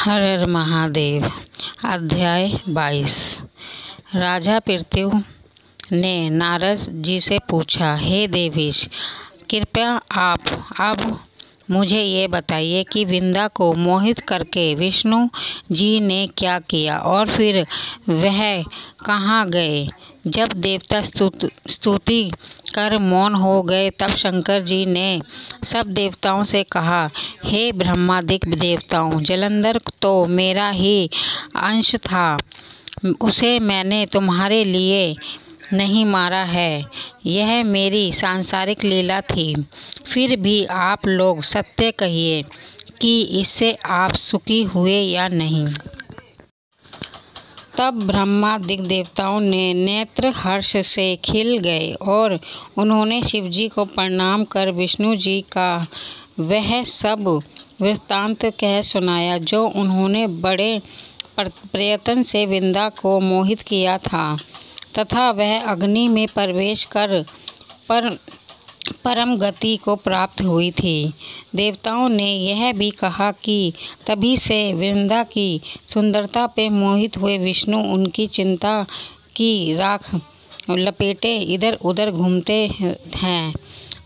हर हर महादेव। अध्याय 22। राजा पृथु ने नारद जी से पूछा, हे देवेश, कृपया आप अब मुझे ये बताइए कि वृंदा को मोहित करके विष्णु जी ने क्या किया और फिर वह कहाँ गए। जब देवता स्तुति कर मौन हो गए तब शंकर जी ने सब देवताओं से कहा, हे ब्रह्मादिक देवताओं, जलंधर तो मेरा ही अंश था, उसे मैंने तुम्हारे लिए नहीं मारा है, यह मेरी सांसारिक लीला थी। फिर भी आप लोग सत्य कहिए कि इससे आप सुखी हुए या नहीं। तब ब्रह्मादिक देवताओं ने नेत्र हर्ष से खिल गए और उन्होंने शिवजी को प्रणाम कर विष्णु जी का वह सब वृत्तांत कह सुनाया जो उन्होंने बड़े प्रयत्न से वृंदा को मोहित किया था तथा वह अग्नि में प्रवेश कर परम गति को प्राप्त हुई थी। देवताओं ने यह भी कहा कि तभी से वृंदा की सुंदरता पे मोहित हुए विष्णु उनकी चिंता की राख लपेटे इधर उधर घूमते हैं।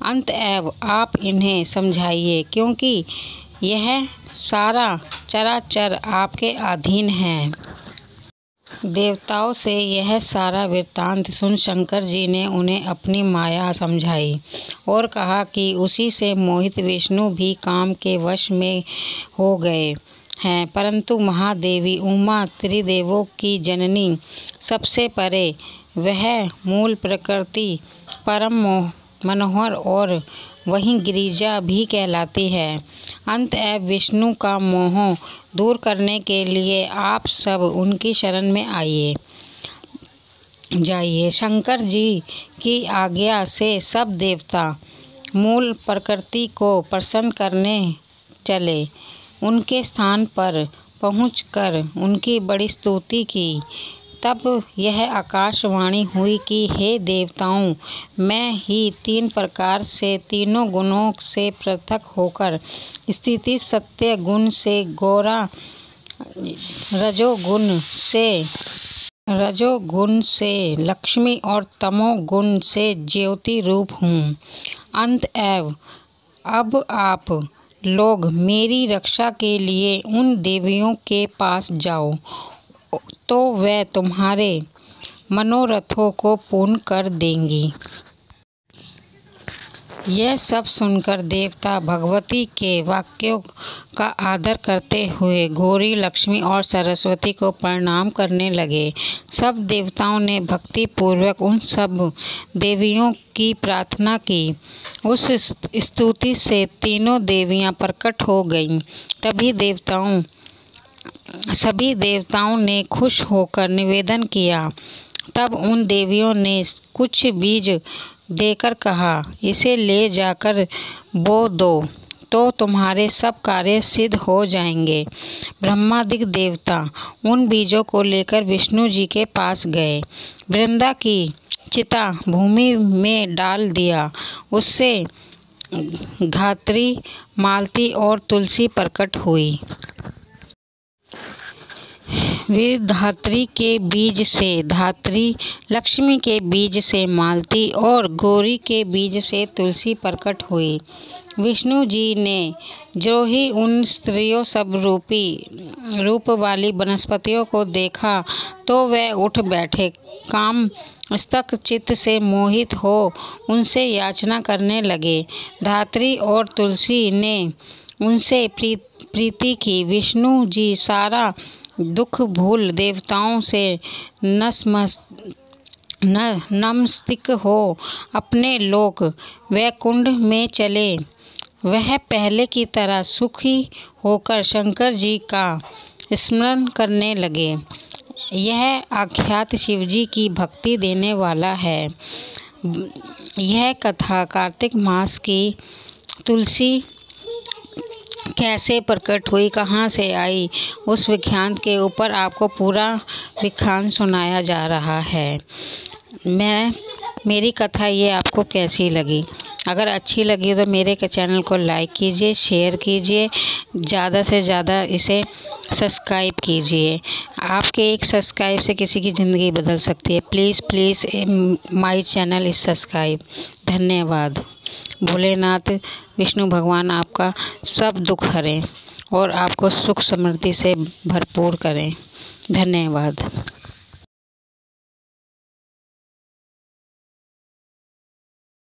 अतएव आप इन्हें समझाइए, क्योंकि यह सारा चराचर आपके अधीन है। देवताओं से यह सारा वृत्तांत सुन शंकर जी ने उन्हें अपनी माया समझाई और कहा कि उसी से मोहित विष्णु भी काम के वश में हो गए हैं। परंतु महादेवी उमा त्रिदेवों की जननी, सबसे परे वह मूल प्रकृति परम मनोहर और वहीं गिरिजा भी कहलाती है। अतएव विष्णु का मोह दूर करने के लिए आप सब उनकी शरण में जाइए। शंकर जी की आज्ञा से सब देवता मूल प्रकृति को प्रसन्न करने चले। उनके स्थान पर पहुंचकर उनकी बड़ी स्तुति की। तब यह आकाशवाणी हुई कि हे देवताओं, मैं ही तीन प्रकार से तीनों गुणों से पृथक होकर स्थिति सत्य गुण से गौरा, रजोगुण से लक्ष्मी और तमोगुण से ज्योति रूप हूँ। अतएव अब आप लोग मेरी रक्षा के लिए उन देवियों के पास जाओ, तो वे तुम्हारे मनोरथों को पूर्ण कर देंगी। यह सब सुनकर देवता भगवती के वाक्यों का आदर करते हुए गौरी, लक्ष्मी और सरस्वती को प्रणाम करने लगे। सब देवताओं ने भक्ति पूर्वक उन सब देवियों की प्रार्थना की। उस स्तुति से तीनों देवियां प्रकट हो गईं। सभी देवताओं ने खुश होकर निवेदन किया। तब उन देवियों ने कुछ बीज देकर कहा, इसे ले जाकर बो दो तो तुम्हारे सब कार्य सिद्ध हो जाएंगे। ब्रह्मादिक देवता उन बीजों को लेकर विष्णु जी के पास गए। वृंदा की चिता भूमि में डाल दिया। उससे धात्री, मालती और तुलसी प्रकट हुई। धात्री के बीज से धात्री, लक्ष्मी के बीज से मालती और गौरी के बीज से तुलसी प्रकट हुई। विष्णु जी ने जो ही उन स्त्रियों सब रूप वाली वनस्पतियों को देखा तो वे उठ बैठे। काम स्तक चित्त से मोहित हो उनसे याचना करने लगे। धात्री और तुलसी ने उनसे प्रीति की। विष्णु जी सारा दुख भूल देवताओं से नमस्तिक हो अपने लोक वैकुंठ में चले। वह पहले की तरह सुखी होकर शंकर जी का स्मरण करने लगे। यह आख्यात शिवजी की भक्ति देने वाला है। यह कथा कार्तिक मास की तुलसी कैसे प्रकट हुई, कहाँ से आई, उस व्याख्यान के ऊपर आपको पूरा व्याख्यान सुनाया जा रहा है। मैं मेरी कथा ये आपको कैसी लगी। अगर अच्छी लगी तो मेरे चैनल को लाइक कीजिए, शेयर कीजिए, ज़्यादा से ज़्यादा इसे सब्सक्राइब कीजिए। आपके एक सब्सक्राइब से किसी की ज़िंदगी बदल सकती है। Please please my channel is subscribe. धन्यवाद। भोलेनाथ विष्णु भगवान आपका सब दुख हरें और आपको सुख समृद्धि से भरपूर करें। धन्यवाद।